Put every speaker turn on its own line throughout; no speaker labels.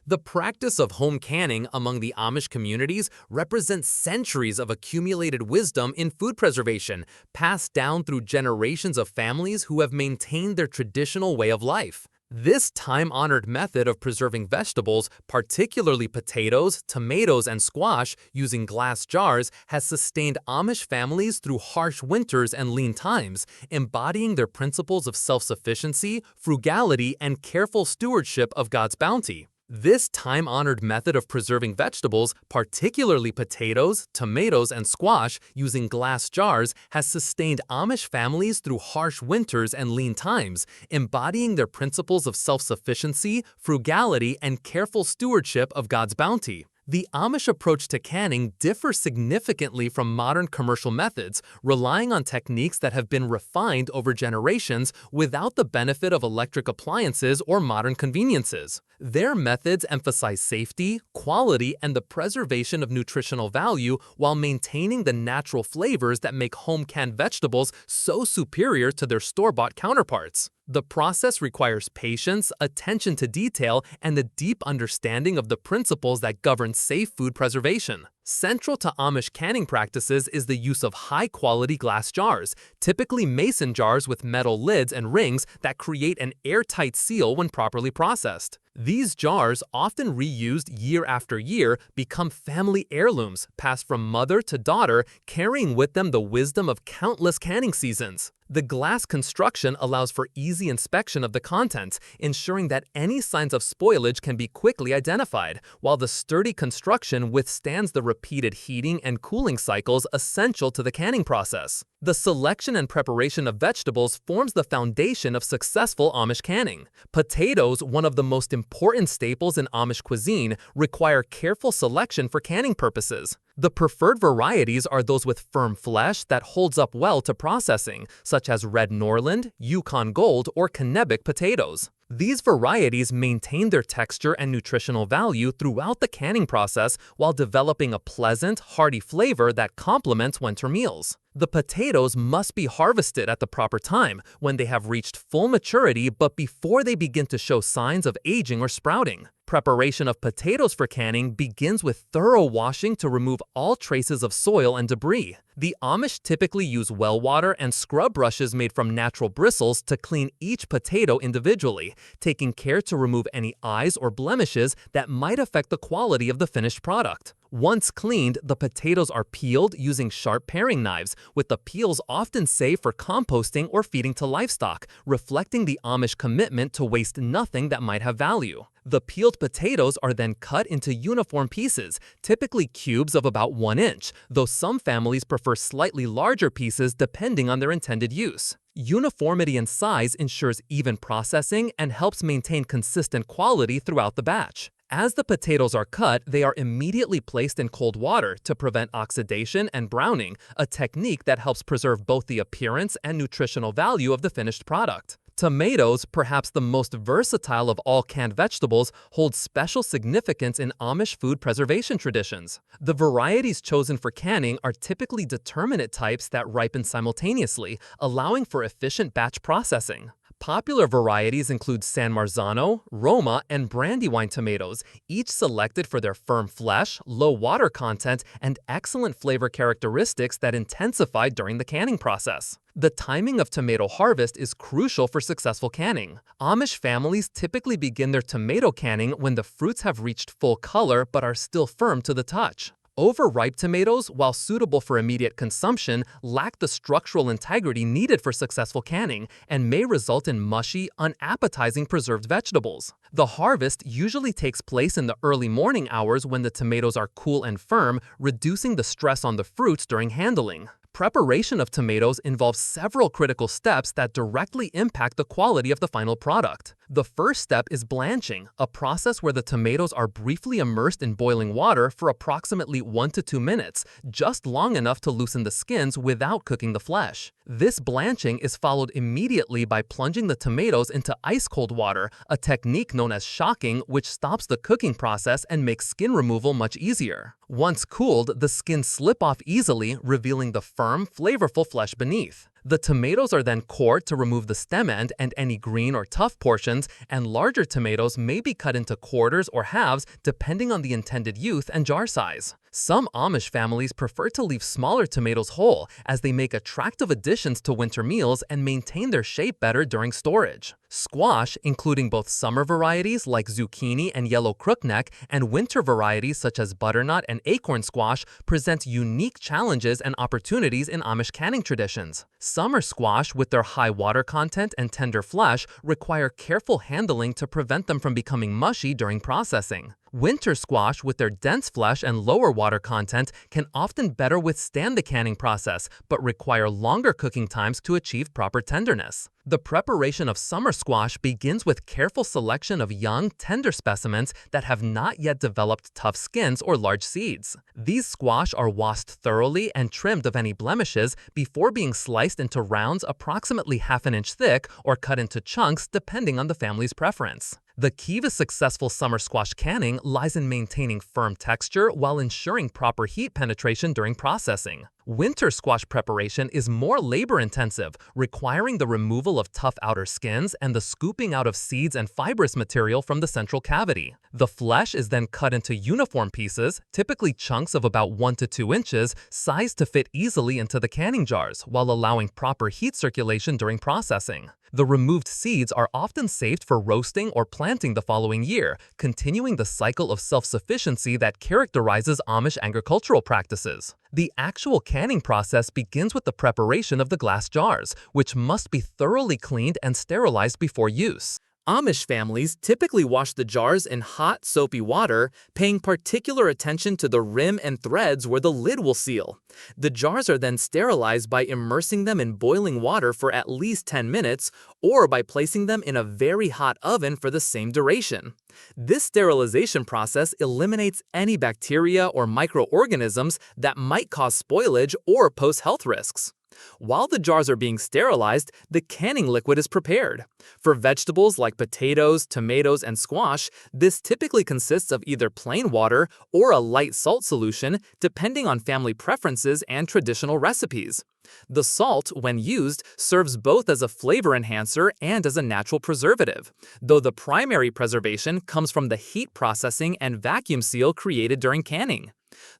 The practice of home canning among the Amish communities represents centuries of accumulated wisdom in food preservation, passed down through generations of families who have maintained their traditional way of life. This time-honored method of preserving vegetables, particularly potatoes, tomatoes, and squash, using glass jars, has sustained Amish families through harsh winters and lean times, embodying their principles of self-sufficiency, frugality, and careful stewardship of God's bounty. This time-honored method of preserving vegetables, particularly potatoes, tomatoes, and squash, using glass jars, has sustained Amish families through harsh winters and lean times, embodying their principles of self-sufficiency, frugality, and careful stewardship of God's bounty. The Amish approach to canning differs significantly from modern commercial methods, relying on techniques that have been refined over generations without the benefit of electric appliances or modern conveniences. Their methods emphasize safety, quality, and the preservation of nutritional value while maintaining the natural flavors that make home-canned vegetables so superior to their store-bought counterparts. The process requires patience, attention to detail, and a deep understanding of the principles that govern safe food preservation. Central to Amish canning practices is the use of high-quality glass jars, typically mason jars with metal lids and rings that create an airtight seal when properly processed. These jars, often reused year after year, become family heirlooms, passed from mother to daughter, carrying with them the wisdom of countless canning seasons. The glass construction allows for easy inspection of the contents, ensuring that any signs of spoilage can be quickly identified, while the sturdy construction withstands the repeated heating and cooling cycles essential to the canning process. The selection and preparation of vegetables forms the foundation of successful Amish canning. Potatoes, one of the most important staples in Amish cuisine, require careful selection for canning purposes. The preferred varieties are those with firm flesh that holds up well to processing, such as Red Norland, Yukon Gold, or Kennebec potatoes. These varieties maintain their texture and nutritional value throughout the canning process while developing a pleasant, hearty flavor that complements winter meals. The potatoes must be harvested at the proper time, when they have reached full maturity but before they begin to show signs of aging or sprouting. Preparation of potatoes for canning begins with thorough washing to remove all traces of soil and debris. The Amish typically use well water and scrub brushes made from natural bristles to clean each potato individually, taking care to remove any eyes or blemishes that might affect the quality of the finished product. Once cleaned, the potatoes are peeled using sharp paring knives, with the peels often saved for composting or feeding to livestock, reflecting the Amish commitment to waste nothing that might have value. The peeled potatoes are then cut into uniform pieces, typically cubes of about 1 inch, though some families prefer slightly larger pieces depending on their intended use. Uniformity in size ensures even processing and helps maintain consistent quality throughout the batch. As the potatoes are cut, they are immediately placed in cold water to prevent oxidation and browning, a technique that helps preserve both the appearance and nutritional value of the finished product. Tomatoes, perhaps the most versatile of all canned vegetables, hold special significance in Amish food preservation traditions. The varieties chosen for canning are typically determinate types that ripen simultaneously, allowing for efficient batch processing. Popular varieties include San Marzano, Roma, and Brandywine tomatoes, each selected for their firm flesh, low water content, and excellent flavor characteristics that intensify during the canning process. The timing of tomato harvest is crucial for successful canning. Amish families typically begin their tomato canning when the fruits have reached full color but are still firm to the touch. Overripe tomatoes, while suitable for immediate consumption, lack the structural integrity needed for successful canning and may result in mushy, unappetizing preserved vegetables. The harvest usually takes place in the early morning hours when the tomatoes are cool and firm, reducing the stress on the fruits during handling. Preparation of tomatoes involves several critical steps that directly impact the quality of the final product. The first step is blanching, a process where the tomatoes are briefly immersed in boiling water for approximately 1 to 2 minutes, just long enough to loosen the skins without cooking the flesh. This blanching is followed immediately by plunging the tomatoes into ice-cold water, a technique known as shocking, which stops the cooking process and makes skin removal much easier. Once cooled, the skins slip off easily, revealing the firm, flavorful flesh beneath. The tomatoes are then cored to remove the stem end and any green or tough portions, and larger tomatoes may be cut into quarters or halves depending on the intended use and jar size. Some Amish families prefer to leave smaller tomatoes whole, as they make attractive additions to winter meals and maintain their shape better during storage. Squash, including both summer varieties like zucchini and yellow crookneck and winter varieties such as butternut and acorn squash, present unique challenges and opportunities in Amish canning traditions. Summer squash, with their high water content and tender flesh, require careful handling to prevent them from becoming mushy during processing. Winter squash, with their dense flesh and lower water content, can often better withstand the canning process, but require longer cooking times to achieve proper tenderness. The preparation of summer squash begins with careful selection of young, tender specimens that have not yet developed tough skins or large seeds. These squash are washed thoroughly and trimmed of any blemishes before being sliced into rounds approximately half an inch thick or cut into chunks depending on the family's preference. The key to successful summer squash canning lies in maintaining firm texture while ensuring proper heat penetration during processing. Winter squash preparation is more labor-intensive, requiring the removal of tough outer skins and the scooping out of seeds and fibrous material from the central cavity. The flesh is then cut into uniform pieces, typically chunks of about 1 to 2 inches, sized to fit easily into the canning jars, while allowing proper heat circulation during processing. The removed seeds are often saved for roasting or planting the following year, continuing the cycle of self-sufficiency that characterizes Amish agricultural practices. The actual canning process begins with the preparation of the glass jars, which must be thoroughly cleaned and sterilized before use. Amish families typically wash the jars in hot, soapy water, paying particular attention to the rim and threads where the lid will seal. The jars are then sterilized by immersing them in boiling water for at least 10 minutes or by placing them in a very hot oven for the same duration. This sterilization process eliminates any bacteria or microorganisms that might cause spoilage or pose health risks. While the jars are being sterilized, the canning liquid is prepared. For vegetables like potatoes, tomatoes, and squash, this typically consists of either plain water or a light salt solution, depending on family preferences and traditional recipes. The salt, when used, serves both as a flavor enhancer and as a natural preservative, though the primary preservation comes from the heat processing and vacuum seal created during canning.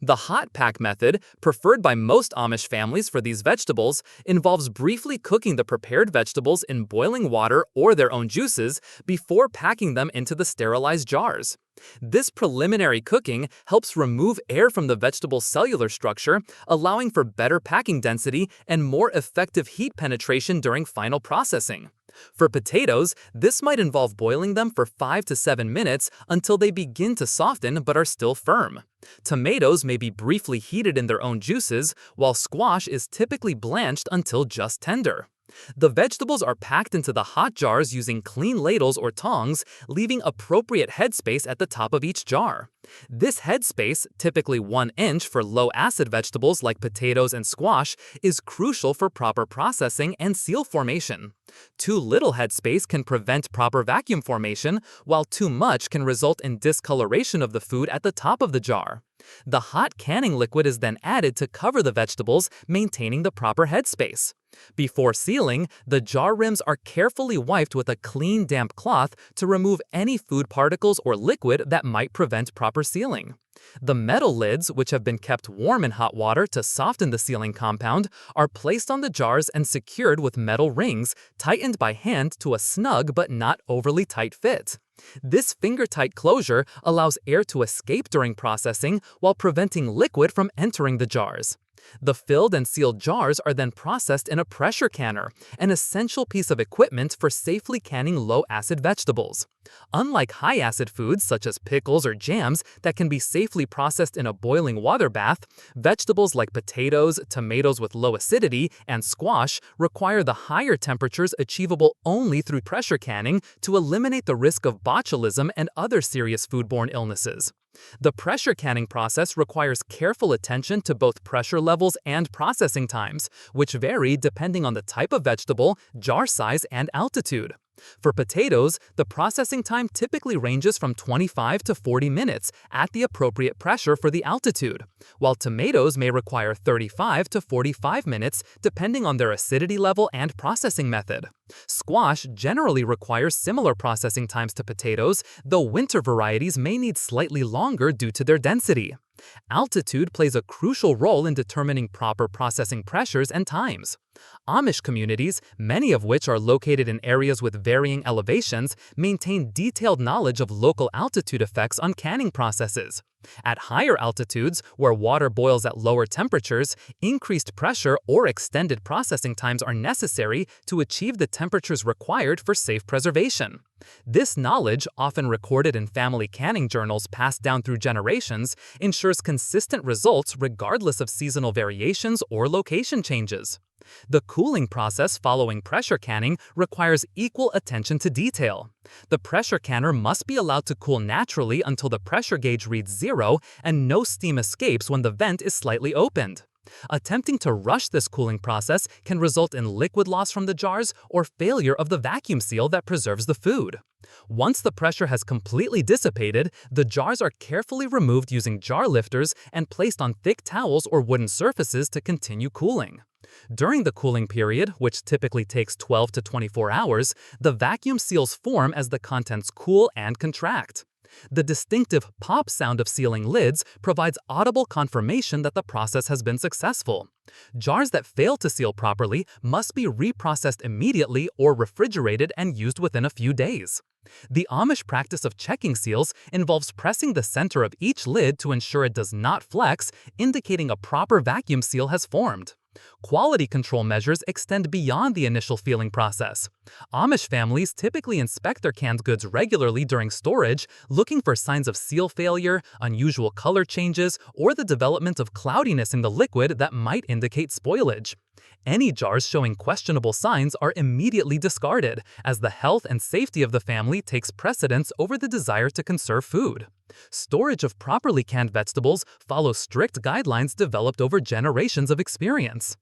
The hot pack method, preferred by most Amish families for these vegetables, involves briefly cooking the prepared vegetables in boiling water or their own juices before packing them into the sterilized jars. This preliminary cooking helps remove air from the vegetable's cellular structure, allowing for better packing density and more effective heat penetration during final processing. For potatoes, this might involve boiling them for 5 to 7 minutes until they begin to soften but are still firm. Tomatoes may be briefly heated in their own juices, while squash is typically blanched until just tender. The vegetables are packed into the hot jars using clean ladles or tongs, leaving appropriate headspace at the top of each jar. This headspace, typically 1 inch for low-acid vegetables like potatoes and squash, is crucial for proper processing and seal formation. Too little headspace can prevent proper vacuum formation, while too much can result in discoloration of the food at the top of the jar. The hot canning liquid is then added to cover the vegetables, maintaining the proper headspace. Before sealing, the jar rims are carefully wiped with a clean, damp cloth to remove any food particles or liquid that might prevent proper sealing. The metal lids, which have been kept warm in hot water to soften the sealing compound, are placed on the jars and secured with metal rings, tightened by hand to a snug but not overly tight fit. This finger-tight closure allows air to escape during processing while preventing liquid from entering the jars. The filled and sealed jars are then processed in a pressure canner, an essential piece of equipment for safely canning low-acid vegetables. Unlike high-acid foods such as pickles or jams that can be safely processed in a boiling water bath, vegetables like potatoes, tomatoes with low acidity, and squash require the higher temperatures achievable only through pressure canning to eliminate the risk of botulism and other serious foodborne illnesses. The pressure canning process requires careful attention to both pressure levels and processing times, which vary depending on the type of vegetable, jar size, and altitude. For potatoes, the processing time typically ranges from 25 to 40 minutes at the appropriate pressure for the altitude, while tomatoes may require 35 to 45 minutes depending on their acidity level and processing method. Squash generally requires similar processing times to potatoes, though winter varieties may need slightly longer due to their density. Altitude plays a crucial role in determining proper processing pressures and times. Amish communities, many of which are located in areas with varying elevations, maintain detailed knowledge of local altitude effects on canning processes. At higher altitudes, where water boils at lower temperatures, increased pressure or extended processing times are necessary to achieve the temperatures required for safe preservation. This knowledge, often recorded in family canning journals passed down through generations, ensures consistent results regardless of seasonal variations or location changes. The cooling process following pressure canning requires equal attention to detail. The pressure canner must be allowed to cool naturally until the pressure gauge reads 0 and no steam escapes when the vent is slightly opened. Attempting to rush this cooling process can result in liquid loss from the jars or failure of the vacuum seal that preserves the food. Once the pressure has completely dissipated, the jars are carefully removed using jar lifters and placed on thick towels or wooden surfaces to continue cooling. During the cooling period, which typically takes 12 to 24 hours, the vacuum seals form as the contents cool and contract. The distinctive pop sound of sealing lids provides audible confirmation that the process has been successful. Jars that fail to seal properly must be reprocessed immediately or refrigerated and used within a few days. The Amish practice of checking seals involves pressing the center of each lid to ensure it does not flex, indicating a proper vacuum seal has formed. Quality control measures extend beyond the initial sealing process. Amish families typically inspect their canned goods regularly during storage, looking for signs of seal failure, unusual color changes, or the development of cloudiness in the liquid that might indicate spoilage. Any jars showing questionable signs are immediately discarded, as the health and safety of the family takes precedence over the desire to conserve food. Storage of properly canned vegetables follows strict guidelines developed over generations of experience.